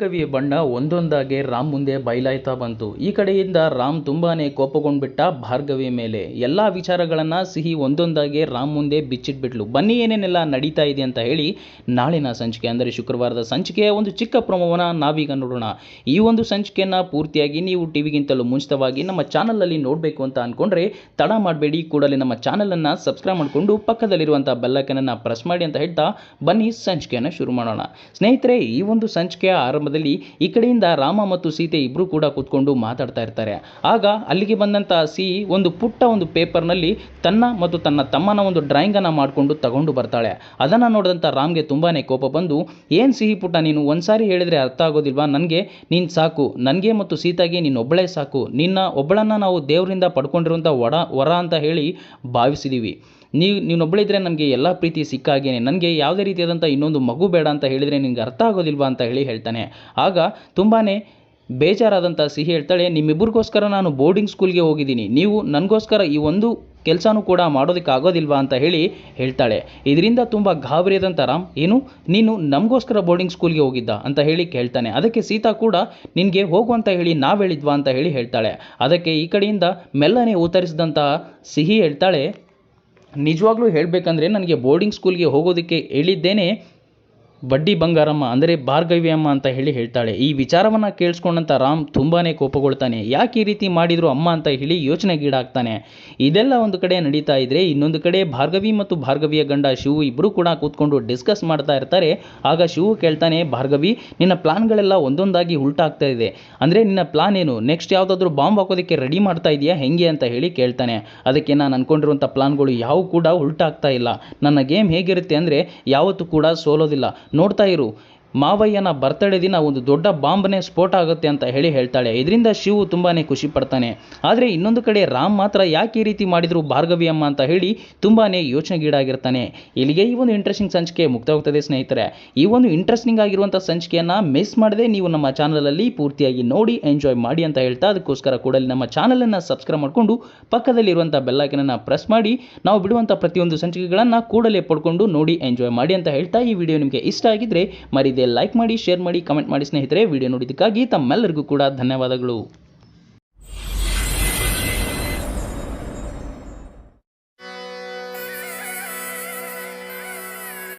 ಕವಿಯ ಬಣ್ಣ ಒಂದೊಂದಾಗೆ ರಾಮ್ ಮುಂದೆ ಬಯಲಾಯ್ತಾ ಬಂತು. ಈ ಕಡೆಯಿಂದ ರಾಮ್ ತುಂಬಾನೇ ಕೋಪಗೊಂಡ್ಬಿಟ್ಟ ಭಾರ್ಗವಿ ಮೇಲೆ. ಎಲ್ಲಾ ವಿಚಾರಗಳನ್ನ ಸಿಹಿ ಒಂದೊಂದಾಗೆ ರಾಮ್ ಮುಂದೆ ಬಿಚ್ಚಿಟ್ಬಿಟ್ಲು. ಬನ್ನಿ ಏನೇನೆಲ್ಲ ನಡೀತಾ ಇದೆ ಅಂತ ಹೇಳಿ ನಾಳಿನ ಸಂಚಿಕೆ ಅಂದರೆ ಶುಕ್ರವಾರದ ಸಂಚಿಕೆಯ ಒಂದು ಚಿಕ್ಕ ಪ್ರೊಮೋವನ್ನ ನಾವೀಗ ನೋಡೋಣ. ಈ ಒಂದು ಸಂಚಿಕೆಯನ್ನ ಪೂರ್ತಿಯಾಗಿ ನೀವು ಟಿವಿಗಿಂತಲೂ ಮುಂಚಿತವಾಗಿ ನಮ್ಮ ಚಾನಲಲ್ಲಿ ನೋಡಬೇಕು ಅಂತ ಅನ್ಕೊಂಡ್ರೆ ತಡ ಮಾಡಬೇಡಿ, ಕೂಡಲೇ ನಮ್ಮ ಚಾನಲನ್ನು ಸಬ್ಸ್ಕ್ರೈಬ್ ಮಾಡಿಕೊಂಡು ಪಕ್ಕದಲ್ಲಿರುವಂಥ ಬೆಲ್ಲೈಕನನ್ನು ಪ್ರೆಸ್ ಮಾಡಿ ಅಂತ ಹೇಳ್ತಾ ಬನ್ನಿ ಸಂಚಿಕೆಯನ್ನು ಶುರು ಮಾಡೋಣ. ಸ್ನೇಹಿತರೆ, ಈ ಒಂದು ಸಂಚಿಕೆಯ ಆರಂಭದಲ್ಲಿ ಈ ಕಡೆಯಿಂದ ರಾಮ ಮತ್ತು ಸೀತೆ ಇಬ್ರು ಕೂಡ ಕೂತ್ಕೊಂಡು ಮಾತಾಡ್ತಾ ಇರ್ತಾರೆ. ಆಗ ಅಲ್ಲಿಗೆ ಬಂದಂತಹ ಸಿಹಿ ಒಂದು ಪುಟ್ಟ ಒಂದು ಪೇಪರ್ನಲ್ಲಿ ತನ್ನ ಮತ್ತು ತನ್ನ ತಮ್ಮನ ಒಂದು ಡ್ರಾಯಿಂಗ್ ಅನ್ನ ಮಾಡಿಕೊಂಡು ತಗೊಂಡು ಬರ್ತಾಳೆ. ಅದನ್ನ ನೋಡಿದಂತ ರಾಮ್ಗೆ ತುಂಬಾನೇ ಕೋಪ ಬಂದು, ಏನ್ ಸಿಹಿ ಪುಟ್ಟ, ನೀನು ಒಂದ್ಸಾರಿ ಹೇಳಿದ್ರೆ ಅರ್ಥ ಆಗೋದಿಲ್ವಾ? ನನಗೆ ನೀನ್ ಸಾಕು, ನನಗೆ ಮತ್ತು ಸೀತಾಗೆ ನೀನು ಒಬ್ಬಳೇ ಸಾಕು, ನಿನ್ನ ಒಬ್ಬಳನ್ನ ನಾವು ದೇವರಿಂದ ಪಡ್ಕೊಂಡಿರುವಂಥ ವರ ಅಂತ ಹೇಳಿ ಭಾವಿಸಿದೀವಿ. ನೀನೊಬ್ಬಳಿದ್ರೆ ನನಗೆ ಎಲ್ಲ ಪ್ರೀತಿ ಸಿಕ್ಕಾಗೇನೆ, ನನಗೆ ಯಾವುದೇ ರೀತಿಯಾದಂಥ ಇನ್ನೊಂದು ಮಗು ಬೇಡ ಅಂತ ಹೇಳಿದರೆ ನಿನಗೆ ಅರ್ಥ ಆಗೋದಿಲ್ವಾ ಅಂತ ಹೇಳ್ತಾನೆ. ಆಗ ತುಂಬಾ ಬೇಜಾರಾದಂಥ ಸಿಹಿ ಹೇಳ್ತಾಳೆ, ನಿಮ್ಮಿಬ್ಬರಿಗೋಸ್ಕರ ನಾನು ಬೋರ್ಡಿಂಗ್ ಸ್ಕೂಲ್ಗೆ ಹೋಗಿದ್ದೀನಿ, ನೀವು ನನಗೋಸ್ಕರ ಈ ಒಂದು ಕೆಲಸನೂ ಕೂಡ ಮಾಡೋದಕ್ಕೆ ಆಗೋದಿಲ್ವಾ ಅಂತ ಹೇಳ್ತಾಳೆ. ಇದರಿಂದ ತುಂಬ ಗಾಬರಿಯಾದಂಥ ರಾಮ್, ಏನು ನೀನು ನಮಗೋಸ್ಕರ ಬೋರ್ಡಿಂಗ್ ಸ್ಕೂಲ್ಗೆ ಹೋಗಿದ್ದ ಅಂತ ಕೇಳ್ತಾನೆ. ಅದಕ್ಕೆ ಸೀತಾ ಕೂಡ ನಿನಗೆ ಹೋಗು ಅಂತ ಹೇಳಿ ನಾವು ಹೇಳಿದ್ವಾ ಅಂತ ಹೇಳ್ತಾಳೆ. ಅದಕ್ಕೆ ಈ ಕಡೆಯಿಂದ ಮೆಲ್ಲನೆ ಉತ್ತರಿಸಿದಂಥ ಸಿಹಿ ಹೇಳ್ತಾಳೆ, ನಿಜವಾಗ್ಲೂ ಹೇಳಬೇಕಂದ್ರೆ ನನಗೆ ಬೋರ್ಡಿಂಗ್ ಸ್ಕೂಲ್ಗೆ ಹೋಗೋದಕ್ಕೆ ಹೇಳಿದ್ದೇನೆ ಬಡ್ಡಿ ಬಂಗಾರಮ್ಮ ಅಂದರೆ ಭಾರ್ಗವಿ ಅಮ್ಮ ಅಂತ ಹೇಳ್ತಾಳೆ. ಈ ವಿಚಾರವನ್ನು ಕೇಳಿಸ್ಕೊಂಡಂಥ ರಾಮ್ ತುಂಬಾ ಕೋಪಗೊಳ್ತಾನೆ. ಯಾಕೆ ಈ ರೀತಿ ಮಾಡಿದ್ರು ಅಮ್ಮ ಅಂತ ಯೋಚನೆಗೀಡಾಗ್ತಾನೆ. ಇದೆಲ್ಲ ಒಂದು ಕಡೆ ನಡೀತಾ ಇದ್ರೆ, ಇನ್ನೊಂದು ಕಡೆ ಭಾರ್ಗವಿ ಮತ್ತು ಭಾರ್ಗವಿಯ ಗಂಡ ಶಿವು ಇಬ್ಬರು ಕೂಡ ಕೂತ್ಕೊಂಡು ಡಿಸ್ಕಸ್ ಮಾಡ್ತಾ ಇರ್ತಾರೆ. ಆಗ ಶಿವು ಕೇಳ್ತಾನೆ, ಭಾರ್ಗವಿ, ನಿನ್ನ ಪ್ಲಾನ್ಗಳೆಲ್ಲ ಒಂದೊಂದಾಗಿ ಉಲ್ಟಾಗ್ತಾ ಇದೆ, ಅಂದರೆ ನಿನ್ನ ಪ್ಲಾನ್ ಏನು? ನೆಕ್ಸ್ಟ್ ಯಾವುದಾದ್ರೂ ಬಾಂಬ್ ಹಾಕೋದಕ್ಕೆ ರೆಡಿ ಮಾಡ್ತಾ ಇದೆಯಾ ಹೆಂಗೆ ಅಂತ ಕೇಳ್ತಾನೆ. ಅದಕ್ಕೆ ನಾನು ಅನ್ಕೊಂಡಿರುವಂಥ ಪ್ಲಾನ್ಗಳು ಯಾವ ಕೂಡ ಉಲ್ಟಾಗ್ತಾ ಇಲ್ಲ. ನನ್ನ ಗೇಮ್ ಹೇಗಿರುತ್ತೆ ಅಂದರೆ ಯಾವತ್ತೂ ಕೂಡ ಸೋಲೋದಿಲ್ಲ, ನೋಡ್ತಾ ಇರು, ಮಾವಯ್ಯನ ಬರ್ತಡೇ ದಿನ ಒಂದು ದೊಡ್ಡ ಬಾಂಬ್ನೇ ಸ್ಫೋಟ ಆಗುತ್ತೆ ಅಂತ ಹೇಳ್ತಾಳೆ. ಇದರಿಂದ ಶಿವು ತುಂಬಾನೇ ಖುಷಿ ಪಡ್ತಾನೆ. ಆದರೆ ಇನ್ನೊಂದು ಕಡೆ ರಾಮ್ ಮಾತ್ರ ಯಾಕೆ ಈ ರೀತಿ ಮಾಡಿದ್ರು ಭಾರ್ಗವಿ ಅಮ್ಮ ಅಂತ ತುಂಬಾನೇ ಯೋಚನೆಗೀಡಾಗಿರ್ತಾನೆ. ಇಲ್ಲಿಗೆ ಈ ಒಂದು ಇಂಟ್ರೆಸ್ಟಿಂಗ್ ಸಂಚಿಕೆ ಮುಕ್ತಾವಾಗ್ತದೆ ಸ್ನೇಹಿತರೆ. ಈ ಒಂದು ಇಂಟ್ರೆಸ್ಟಿಂಗ್ ಆಗಿರುವಂಥ ಸಂಚಿಕೆಯನ್ನು ಮಿಸ್ ಮಾಡದೆ ನೀವು ನಮ್ಮ ಚಾನಲಲ್ಲಿ ಪೂರ್ತಿಯಾಗಿ ನೋಡಿ ಎಂಜಾಯ್ ಮಾಡಿ ಅಂತ ಹೇಳ್ತಾ, ಅದಕ್ಕೋಸ್ಕರ ಕೂಡಲೇ ನಮ್ಮ ಚಾನಲನ್ನು ಸಬ್ಸ್ಕ್ರೈಬ್ ಮಾಡಿಕೊಂಡು ಪಕ್ಕದಲ್ಲಿರುವಂಥ ಬೆಲ್ಲೈಕನನ್ನು ಪ್ರೆಸ್ ಮಾಡಿ ನಾವು ಬಿಡುವಂಥ ಪ್ರತಿಯೊಂದು ಸಂಚಿಕೆಗಳನ್ನು ಕೂಡಲೇ ಪಡ್ಕೊಂಡು ನೋಡಿ ಎಂಜಾಯ್ ಮಾಡಿ ಅಂತ ಹೇಳ್ತಾ, ಈ ವಿಡಿಯೋ ನಿಮಗೆ ಇಷ್ಟ ಆಗಿದ್ರೆ ಮರಿದೆ ಲೈಕ್ ಮಾಡಿ, ಶೇರ್ ಮಾಡಿ, ಕಮೆಂಟ್ ಮಾಡಿ ಸ್ನೇಹಿತರೆ. ವಿಡಿಯೋ ನೋಡಿದ್ದಕ್ಕಾಗಿ ತಮ್ಮೆಲ್ಲರಿಗೂ ಕೂಡ ಧನ್ಯವಾದಗಳು.